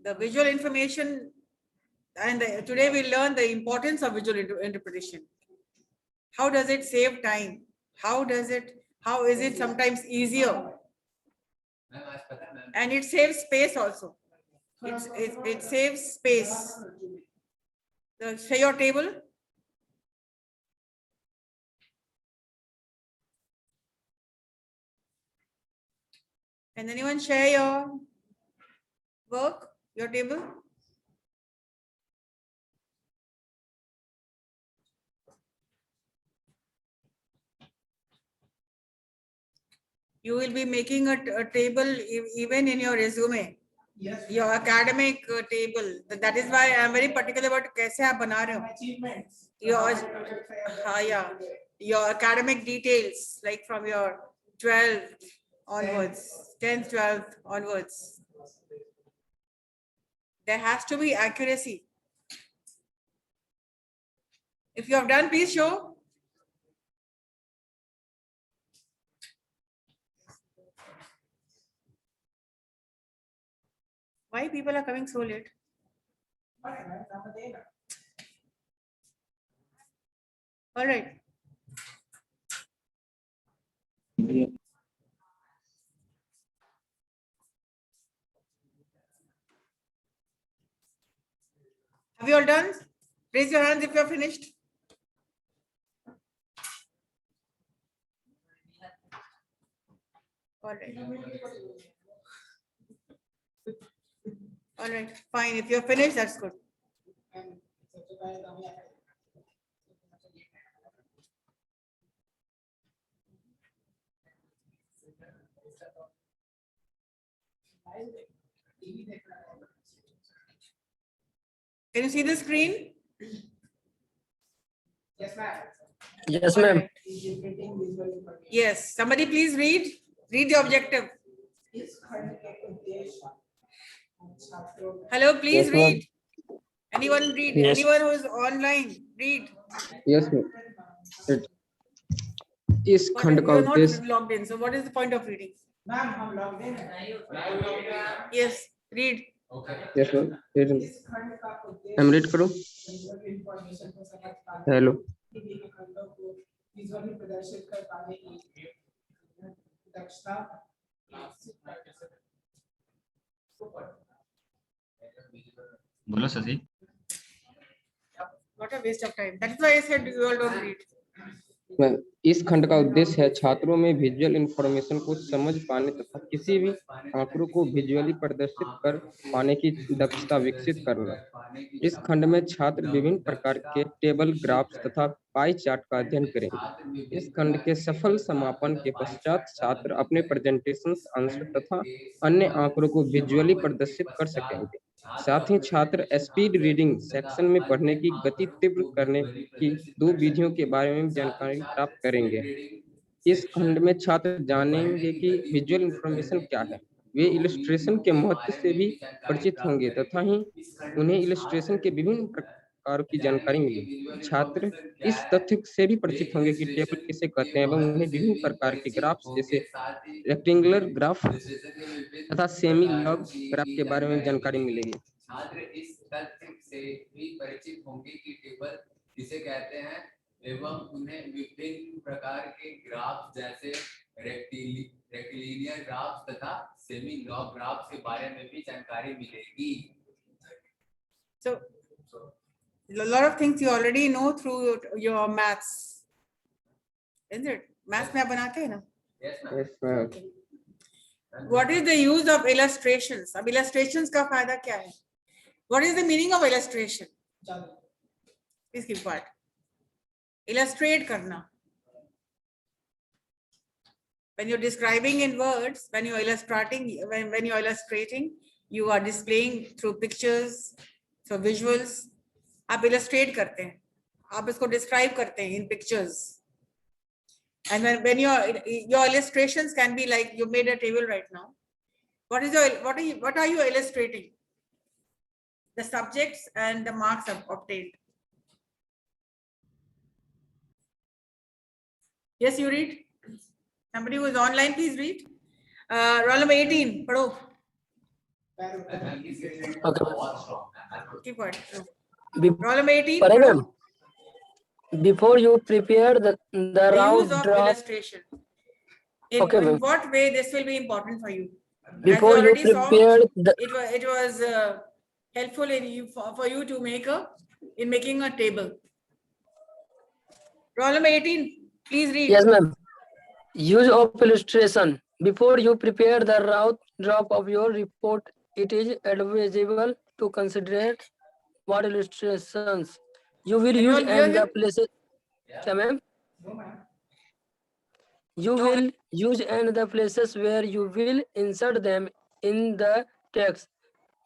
The visual information, and today we'll learn the importance of visual interpretation. How does it save time? How is it sometimes easier? And it saves space also. It saves space. Share your table. Can anyone share your work, your table? You will be making a table even in your resume. Yes. Your academic table. That is why I am very particular about कैसे आप बना रहे हो. Achievements. Your academic details, like from your 12th onwards, 10th, 12th onwards. There has to be accuracy. If you have done, please show. Why people are coming so late? All right. Have you all done? Raise your hands if you are finished. All right. All right, fine. If you're finished, that's good. Can you see the screen? Yes, ma'am. Yes, ma'am. Yes. Somebody please read. Read the objective. Hello, please Yes, read. Anyone read? Yes. Anyone who is online, read. Yes, ma'am. इस But खंड you का are not उद्देश्य logged in. So what is the point of reading? Ma'am, I'm logged in. Yes, read. Yes, ma'am. I'm read करूं. Hello. बोलो सती. What a waste of time. That's why I said you all don't read. इस खंड का उद्देश्य है छात्रों में visual information को समझ पाने तथा किसी भी आंकड़ों को विजुअली प्रदर्शित कर पाने की दक्षता विकसित करना. इस खंड में छात्र विभिन्न प्रकार के टेबल, ग्राफ्स तथा पाई चार्ट का अध्ययन करेंगे. इस खंड के सफल समापन के पश्चात छात्र अपने प्रेजेंटेशन, आंसर तथा अन्य आंकड़ों को विजुअली प्रदर्शित कर सकेंगे. साथ ही छात्र स्पीड रीडिंग सेक्शन में पढ़ने की गति तीव्र करने की 2 विधियों के बारे में जानकारी प्राप्त करेंगे. इस खंड में छात्र जानेंगे कि विजुअल इंफॉर्मेशन क्या है, वे इलस्ट्रेशन के महत्व से भी परिचित होंगे तथा ही उन्हें इलस्ट्रेशन के विभिन्न प्रकारों की जानकारी मिलेगी. छात्र इस तथ्य से भी परिचित होंगे कि टेबल किसे कहते हैं एवं उन्हें विभिन्न प्रकार के ग्राफ्स जैसे रेक्टेंगुलर ग्राफ तथा सेमी लॉग ग्राफ के बारे में जानकारी मिलेगी. छात्र इस तथ्य से भी परिचित होंगे कि टेबल किसे कहते हैं एवं उन्हें विभिन्न प्रकार के ग्राफ जैसे रेक्टिलिनियर ग्राफ तथा सेमी लॉग ग्राफ के बारे में भी जानकारी मिलेगी. So, a lot of things you already know through your maths, isn't it? Maths में आप बनाते हैं ना? Yes, ma'am. Yes, ma'am. What is the use of illustrations? अब illustrations का फायदा क्या है? What is the meaning of illustration? Please keep quiet. Illustrate करना. When you're describing in words, when you're illustrating, you are displaying through pictures, through visuals. आप illustrate करते हैं. आप इसको describe करते हैं in pictures. And when your illustrations can be like you made a table right now. What are you illustrating? The subjects and the marks obtained. Yes, you read. Somebody who is online, please read. Roll number 18. Padho. Okay. Keep quiet. Be- Problem 18. Paray, पढ़ो. ma'am. Before you prepare the The round use of draft. illustration. In, Okay, in ma'am. what way this will be important for you? Before As you you already saw, prepare the it was helpful in you for you to making a table. Problem 18. Please read. yes, ma'am. Use of illustration. Before you prepare the round draft of your report, it is advisable to consider what illustrations you will Can you use all hear and the him? places. Yeah, ma'am. You will use and the places where you will insert them in the text.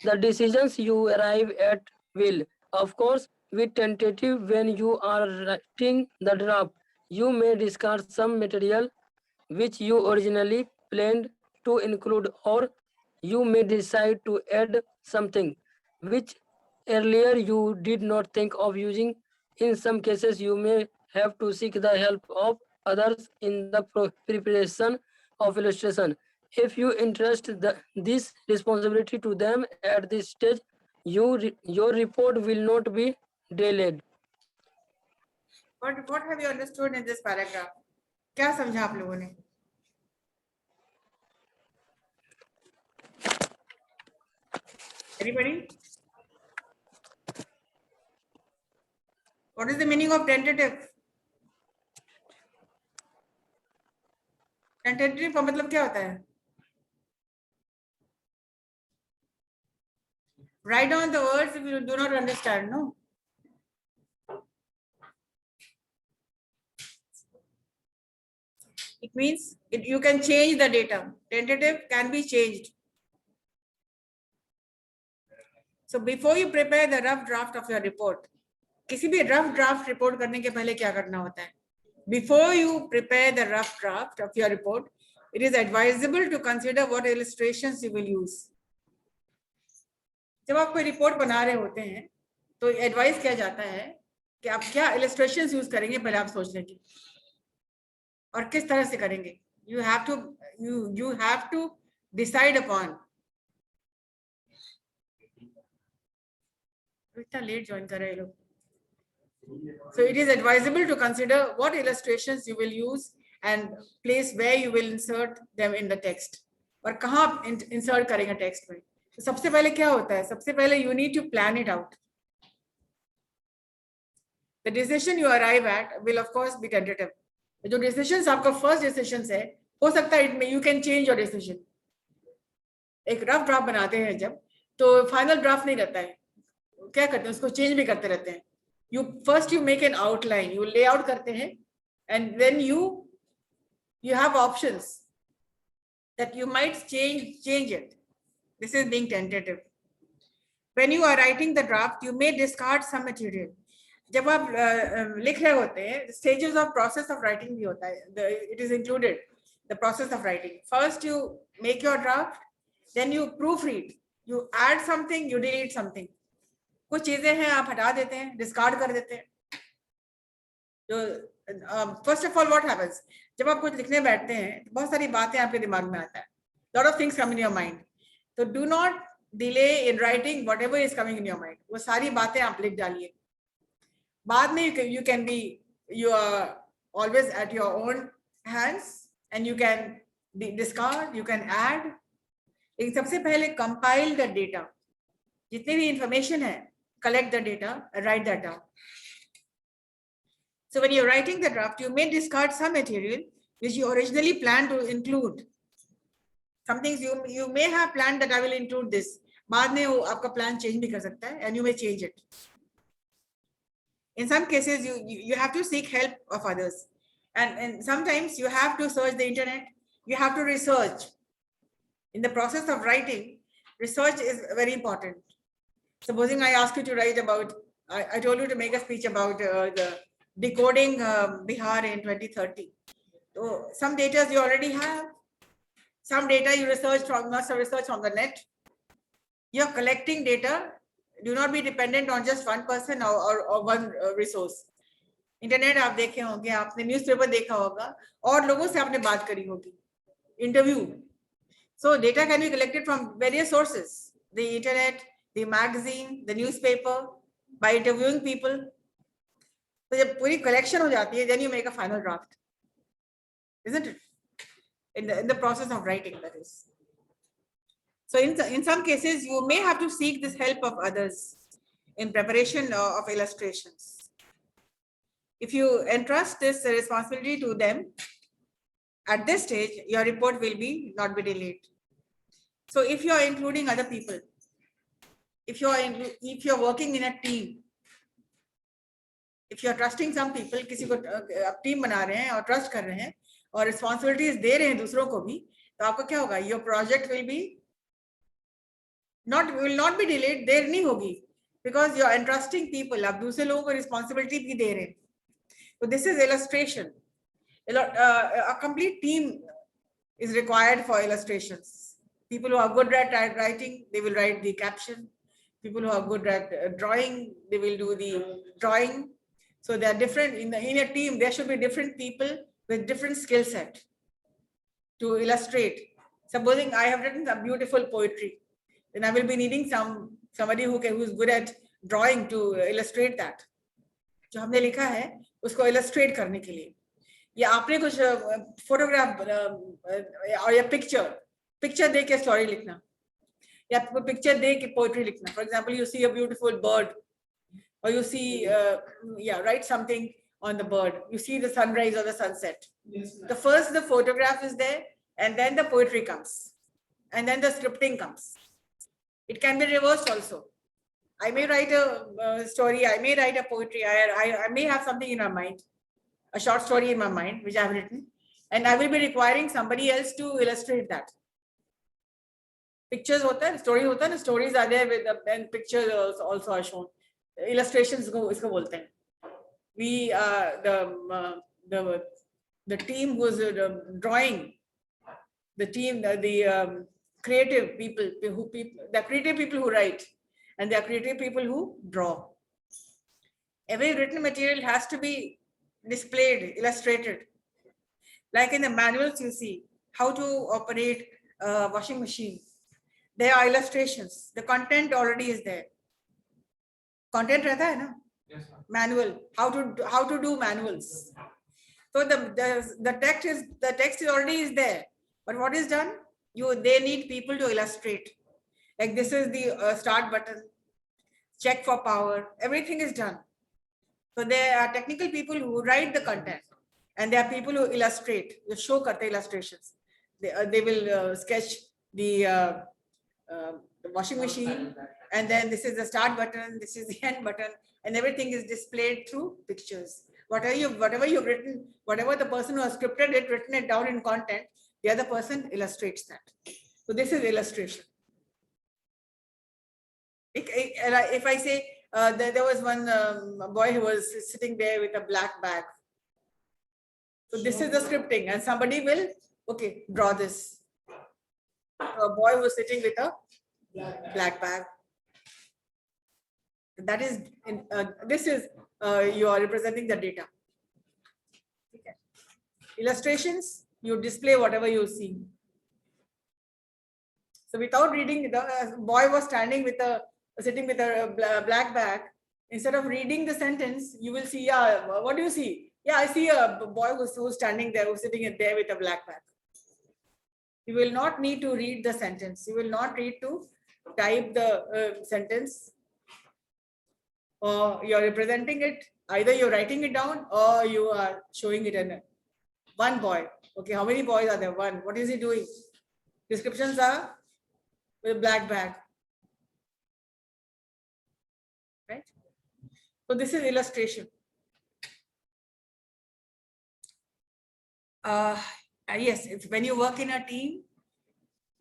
The decisions you arrive at will, of course, be tentative when you are writing the draft. You may discard some material which you originally planned to include, or you may decide to add something which earlier you did not think of using. In some cases, you may have to seek the help of others in the preparation of illustration. If you entrust this responsibility to them at this stage, your report will not be delayed. What have you understood in this paragraph? क्या समझा आप लोगों ने? Anybody? What is the meaning of tentative? Tentative का मतलब क्या होता है? Write down the words if you do not understand, no? It means you can change the data. Tentative can be changed. So before you prepare the rough draft of your report, किसी भी rough draft report करने के पहले क्या करना होता है? Before you prepare the rough draft of your report, it is advisable to consider what illustrations you will use. जब आप कोई रिपोर्ट बना रहे होते हैं तो एडवाइस किया जाता है कि आप क्या illustrations यूज करेंगे पहले आप सोच लेंगे और किस तरह से करेंगे. You have to decide upon. इतना लेट ज्वाइन कर रहे लोग. So it is advisable to consider what illustrations you will use and place where you will insert them in the text. और कहाँ insert करेंगे text में. तो सबसे पहले क्या होता है? सबसे पहले you need to plan it out. The decision you arrive at will of course be tentative. जो decisions आपका first decisions है, हो सकता है you can change your decision. एक rough draft बनाते हैं जब, तो final draft नहीं रहता है. क्या करते हैं? उसको change भी करते रहते हैं. You make an outline, you lay out करते हैं, and then you have options that you might change it. This is being tentative. When you are writing the draft, you may discard some material. जब आप लिख रहे होते हैं, stages of process of writing भी होता है. It is included, the process of writing. First you make your draft, then you proofread. You add something, you delete something. कुछ चीजें हैं आप हटा देते हैं, डिस्कार्ड कर देते हैं. तो first of all what happens, जब आप कुछ लिखने बैठते हैं बहुत सारी बातें आपके दिमाग में आता है. Lot of things come in your mind. तो do not delay in writing whatever is coming in your mind. वो सारी बातें आप लिख डालिए. बाद में you are always at your own hands and you can discard, you can add. लेकिन सबसे पहले compile the data. जितनी भी information है, collect the data and write that down. So when you're writing the draft, you may discard some material which you originally planned to include. Some things you may have planned that I will include this. बाद में वो आपका plan change भी कर सकता है and you may change it. In some cases, you have to seek help of others, and sometimes you have to search the internet. You have to research. In the process of writing, research is very important. Supposing I ask you to write about, I told you to make a speech about the decoding Bihar in 2030. So some data you already have. Some data you must have researched from the net. You're collecting data. Do not be dependent on just one person or one resource. Internet आप देखे होंगे, आपने newspaper देखा होगा और लोगों से आपने बात करी होगी. Interview. So data can be collected from various sources. the internet, the magazine, the newspaper, by interviewing people. So जब पूरी collection हो जाती है, then you make a final draft, isn't it? In the process of writing, that is. So in some cases, you may have to seek this help of others in preparation of illustrations. If you entrust this responsibility to them, at this stage, your report will not be delayed. So if you are including other people, if you are working in a team, if you are trusting some people, किसी को team बना रहे हैं और trust कर रहे हैं और responsibilities दे रहे हैं दूसरों को भी, तो आपका क्या होगा? Your project will not be delayed, देर नहीं होगी, because you are entrusting people. आप दूसरे लोगों को responsibility भी दे रहे हैं. So this is illustration. A complete team is required for illustrations. People who are good at writing, they will write the caption. People who are good at drawing, they will do the drawing. So they are different in a team. There should be different people with different skill set to illustrate. Supposing I have written some beautiful poetry, then I will be needing somebody who is good at drawing to illustrate that. जो हमने लिखा है उसको illustrate करने के लिए, या आपने कुछ photograph और या picture दे के story लिखना, या picture दे के poetry लिखना. For example, you see a beautiful bird, or you see write something on the bird. You see the sunrise or the sunset. Yes, the first the photograph is there, and then the poetry comes, and then the scripting comes. It can be reversed also. I may write a story, I may write a poetry, I may have something in my mind, a short story in my mind, which I have written, and I will be requiring somebody else to illustrate that. Pictures hota hai, story hota hai, stories are there with and pictures also are shown. Illustrations isko bolte hain. We the team who's drawing, the team, the creative people who write, and there are creative people who draw. Every written material has to be displayed, illustrated. Like in the manuals, you see how to operate a washing machine. There are illustrations. The content already is there. Content रहता है ना? Yes, manual. How to do manuals. So the text is already there. But what is done? They need people to illustrate. Like this is the start button, check for power, everything is done. So there are technical people who write the content, and there are people who illustrate, they show karte illustrations. They will sketch the washing machine, and then this is the start button, this is the end button, and everything is displayed through pictures. Whatever you've written, whatever the person who has scripted it, written it down in content, the other person illustrates that. So this is illustration. If I say there was one boy who was sitting there with a black bag. So this is the scripting, and somebody will, okay, draw this. A boy was sitting with a black bag. That is, this is, you are representing the data. Okay. Illustrations, you display whatever you see. So without reading, the boy was sitting with a black bag. Instead of reading the sentence, you will see, what do you see? Yeah, I see a boy who's standing there, who's sitting there with a black bag. You will not need to read the sentence. You will not need to type the sentence, or you're representing it. Either you're writing it down or you are showing it in one boy. Okay, how many boys are there? One. What is he doing? Descriptions are with a black bag. Right? So this is illustration. Yes, when you work in a team,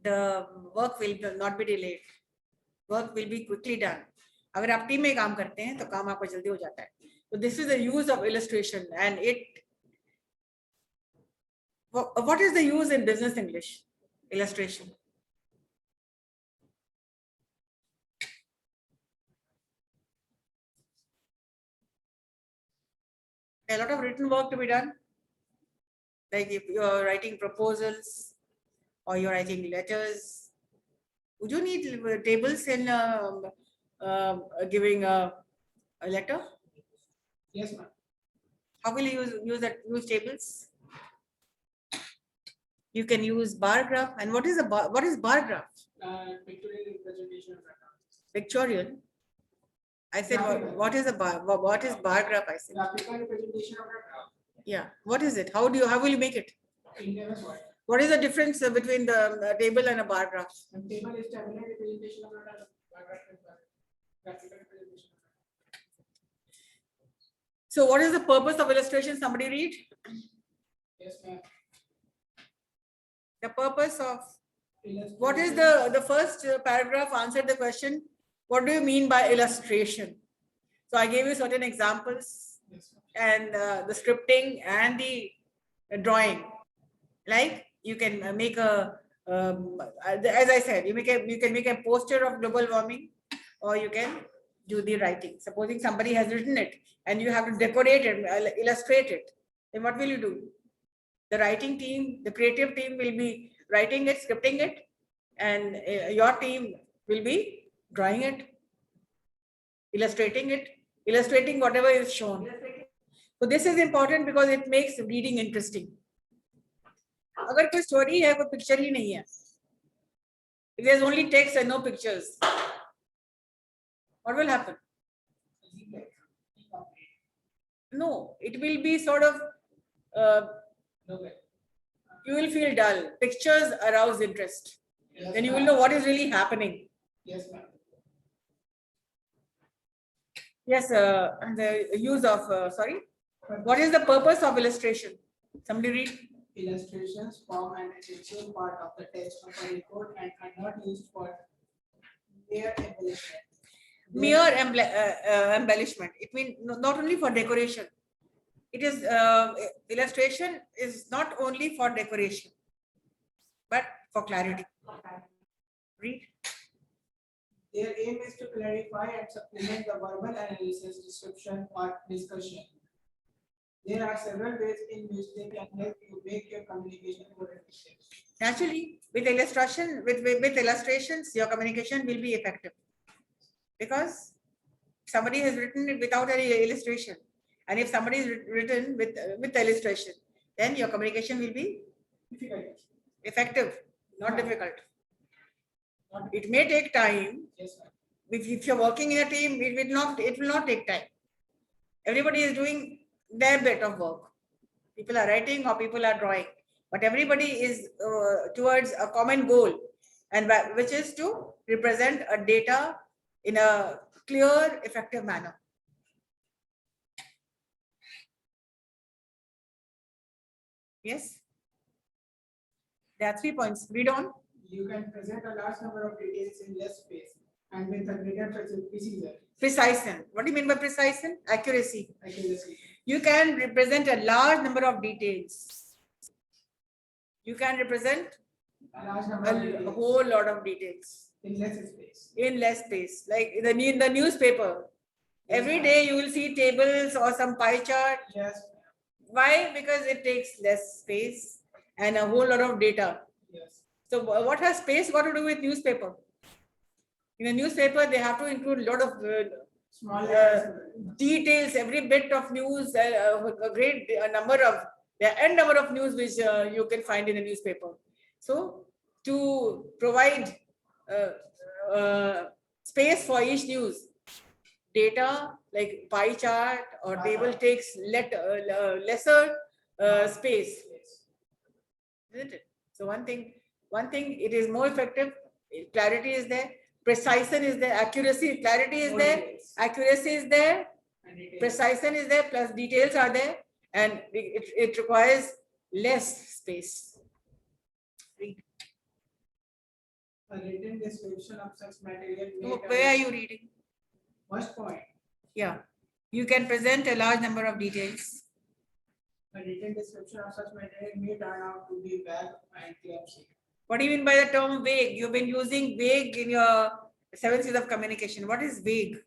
the work will not be delayed. Work will be quickly done. अगर आप team में काम करते हैं तो काम आपका जल्दी हो जाता है. So this is the use of illustration, and what is the use in business English? Illustration. A lot of written work to be done. Like if you're writing proposals or you're writing letters, Would you need tables in giving a letter? Yes, ma'am. How will you use tables? You can use bar graph. And what is a bar? What is bar graph? Pictorial representation of data. Pictorial. I said what is a bar? What is bar graph? I said. Graphical representation of data. Yeah. What is it? How will you make it? Indigenous Learner. What is the difference between the table and a bar graph? The table is tabular representation of data. Graphical representation. So what is the purpose of illustration? Somebody read. Yes, ma'am. The purpose of Illustration. what is the first paragraph answered the question. What do you mean by illustration? So I gave you certain examples Yes, ma'am. and the scripting and the drawing. Like you can make a as I said, you can make a poster of global warming, or you can do the writing. Supposing somebody has written it and you have to decorate it, illustrate it, then what will you do? The writing team, the creative team will be writing it, scripting it, and your team will be drawing it, illustrating whatever is shown. So this is important because it makes reading interesting. अगर कोई story है, कोई picture ही नहीं है, if there's only text and no pictures, what will happen? No, it will be sort of you will feel dull. Pictures arouse interest. Yes, Then you will ma'am. know what is really happening. Yes, ma'am. Yes, the use of sorry. What is the purpose of illustration? Somebody read. Illustrations form an essential part of the text of a report and are not used for mere embellishment. Mere embellishment. It means not only for decoration. It is illustration is not only for decoration, but for clarity. Read. Their aim is to clarify and supplement the verbal analysis, description, or discussion. There are several ways in which they can help you make your communication more effective. Naturally, with illustrations, your communication will be effective because somebody has written it without any illustration, and if somebody is written with illustration, then your communication will be Difficult. effective, not Yeah. difficult. Not- It may take time. Yes, ma'am. If you're working in a team, it will not take time. Everybody is doing their bit of work. People are writing or people are drawing, but everybody is towards a common goal, and which is to represent a data in a clear, effective manner. Yes. There are 3 points. Read on. You can present a large number of details in less space and with a greater precision, Precision. What do you mean by precision? Accuracy. accuracy. You can represent a large number of details. You can represent A large number of a details whole lot of details in less space. in less space. Like in the newspaper, every Yes, day you will see tables or some pie chart. Yes, Why? Because it takes less space and a whole lot of data. yes. So what has space got to do with newspaper? In a newspaper, they have to include a lot of Small details, every bit of news, a great number of, there are n number of news which you can find in a newspaper. So to provide space for each news, data like pie chart or table takes lesser space, isn't it? So one thing, it is more effective. Clarity is there, precision is there, accuracy, clarity is there, accuracy is there, precision is there, plus details are there, and it requires less space. Read. A written description of such material. may Where are you reading? First point. Yeah, you can present a large number of details. A written description of such material may turn out to be vague and clumsy. What do you mean by the term vague? You've been using vague in your 7 C's of communication. What is vague?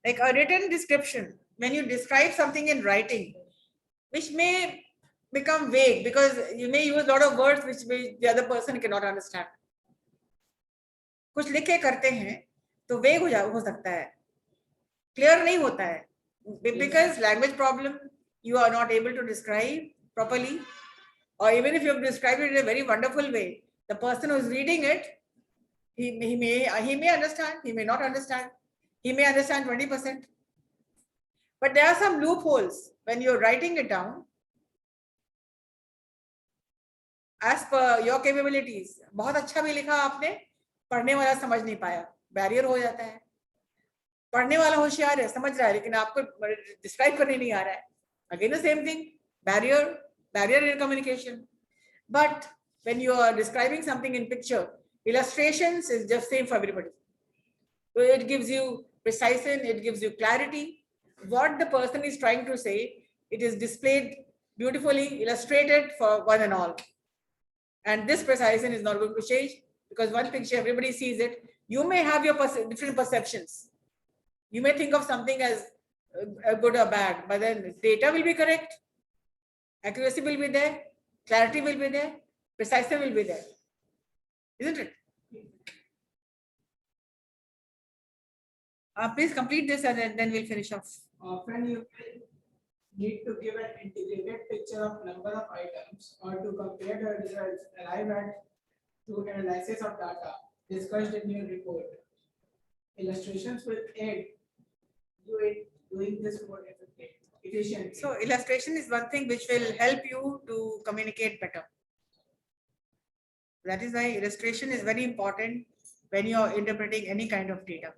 Like a written description, when you describe something in writing, which may become vague because you may use a lot of words which the other person cannot understand. कुछ लिख के करते हैं तो वेग हो सकता है, क्लियर नहीं होता है, because language problem, you are not able to describe properly, or even if you have described it in a very wonderful way, the person who is reading it, he may understand, he may not understand, he may understand 20%. But there are some loopholes when you're writing it down as per your capabilities. बहुत अच्छा भी लिखा आपने, पढ़ने वाला समझ नहीं पाया, बैरियर हो जाता है. पढ़ने वाला होशियार है, समझ रहा है, लेकिन आपको डिस्क्राइब करने नहीं आ रहा है. Again the same thing, barrier in communication. But when you are describing something in picture, illustrations is just same for everybody. So it gives you precision, it gives you clarity. What the person is trying to say, it is displayed beautifully, illustrated for one and all. And this precision is not going to change because one picture, everybody sees it. You may have your different perceptions. You may think of something as good or bad, but then data will be correct, accuracy will be there, clarity will be there, precision will be there, isn't it? Please complete this and then we'll finish off. Often you need to give an integrated picture of number of items or to compare the results arrived at through analysis of data discussed in your report. Illustrations will aid you in doing this more efficiently. So illustration is one thing which will help you to communicate better. That is why illustration is very important when you are interpreting any kind of data.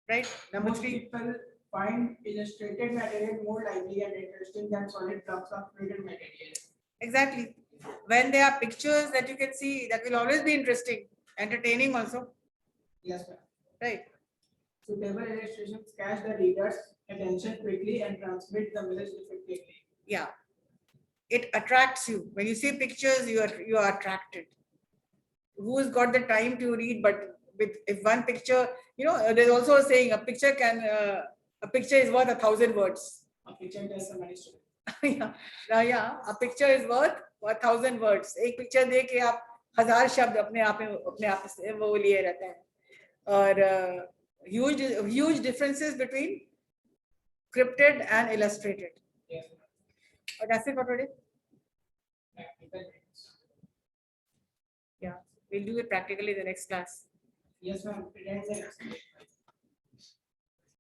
Right? Number Most 3. people find illustrated material more lively and interesting than solid blocks of written material. Exactly. When there are pictures that you can see, that will always be interesting, entertaining also. Yes, ma'am. Right. Suitable illustrations catch the reader's attention quickly and transmit the message effectively. Yeah. It attracts you. When you see pictures, you are attracted. Who's got the time to read? But if one picture, there's also a saying, a picture is worth 1,000 words. A picture tells a story. Yeah, a picture is worth 1,000 words. एक picture देख के आप 1,000 शब्द अपने आप से वो लिए रहते हैं. और huge differences between scripted and illustrated. Yes. That's it for today. Practical. Yeah, we'll do it practically in the next class. Yes, ma'am.